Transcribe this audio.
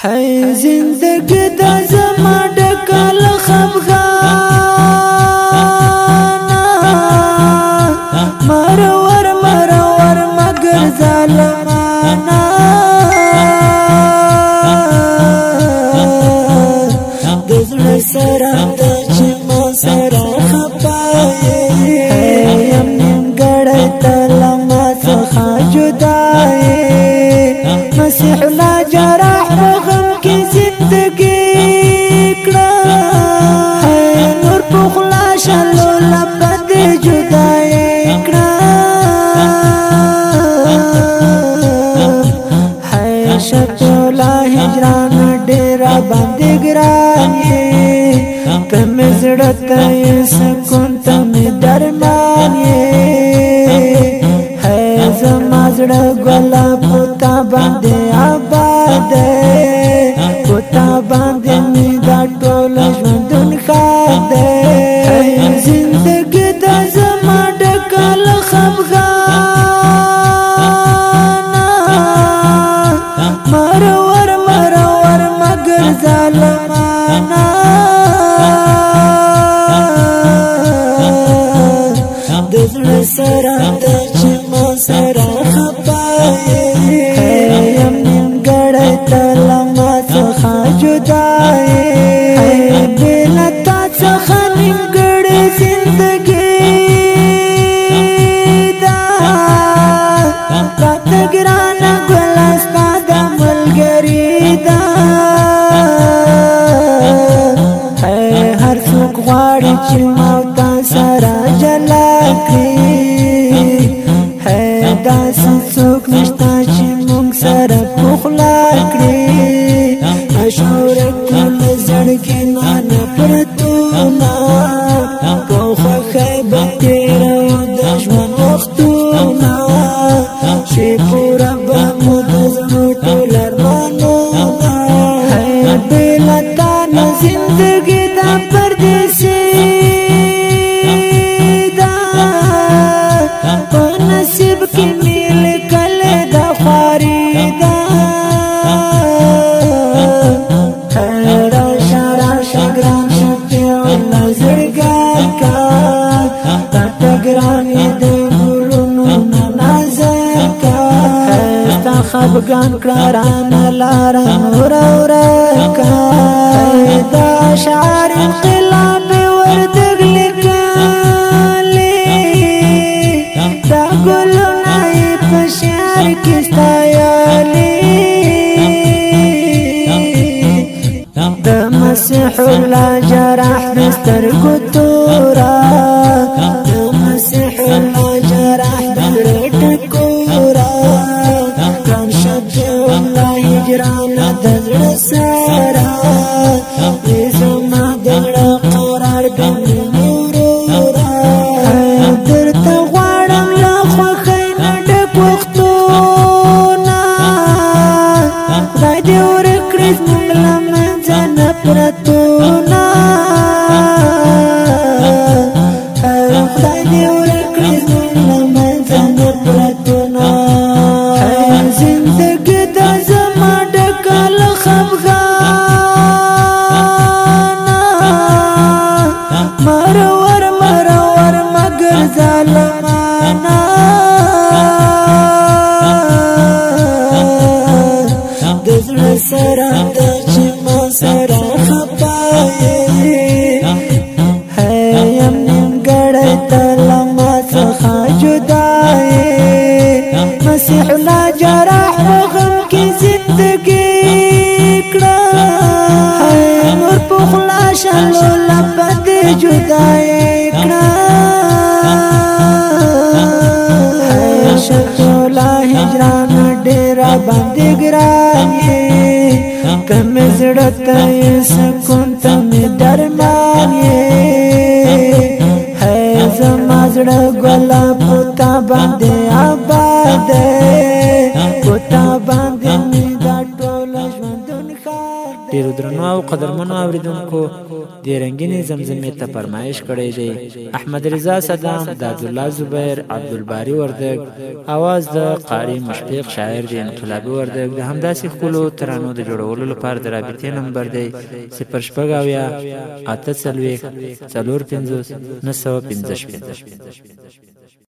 هاي زندگی دا زما ډکل خفغانا مرور مرور مگر ظالمانا دزړه سره د چې ما سره خپای یم ګړې تل ما څخه جدای مسیح لا جرح غم کی زندگی کړه نور په خلا شلو لپد جدای کړه هاي شتولا هجران ډیر باندې ګران یې کم زړه ته سکون ته می درمان یې هاي زما زړه ګلا پتا باندې آباد پتا باندې می دا ټول ژوندون خاد زندگی د زما ډکل خفغانا مرور مرور مگر ظالمانا د زړه سره د چې ما سره خپای یم ګړې تل ما څخه جدای بلا تا څخه نیمګړې زندګي دا راته ګرانه ګل ستا د ملګري دا هر څوک غواړي چې ما تا سره جلا کړي داسې څوک نشته چې موږ سره پخلا کړي اشعور ټول زړګي نه نفرتونه په خوښۍ به تېروو د ژوند وختونه چې پوره به مو د زړه ټول ارمانونه بېله تا نه زندګي دا پردیسي ده په نصیب کې مې لیکلې ده خواري ده راشه راشه ګران شفیع الله زړګی کا راته ګرانې د ګلونو نه نازکه ستا خفګان کړه رانه لاره نوره ورکه دا اشعار انقلاب مې وردګ لیکلې دا ګلونه یې په شعر کې ستایلې د مسیح الله جرح د سترګو توره د مسیح الله جرح د زړه ټکوره ګران شفیع الله هجران د زړه سره دې زما د زړه قرار ګڼې وروره درته غواړم له خوښۍ نه ډک وختونه خدای دې ورکړي زموږ له منځه نفرتونه خدای دې ورکړي زموږ له منځه نفرتونه زندګي د زما ډکل خفغانا مرور مرور مگر ظالمانا د زړه سره د چې ما سره خپای یم نیمګړی تل ما څخه جدای مسیح لا جرح غم کی زندگی کړه نور په خلا شلو لپد جدای کړه شتولا هجران ډیر باندې ګران یې کم زړه ته سکون ته می درمان یې زما زړه ګلا پتا باندې آباد پتا باندې می دا ټول ژوندون خار ډیرو درنو او قدرمنو اوریدونکو د رنگینې زمزمې ته فرمایش کړی دی. احمد رضا صدام، د عبدالله زبیر، عبدالباری وردګ، اواز د قاری مشفق شاعر دی انقلابي وردګ. د همداسې ښکلو ترانو د جوړولو لپاره د رابطې نمبر دی 0شپږ اویا 8 څلوېښت 450 915.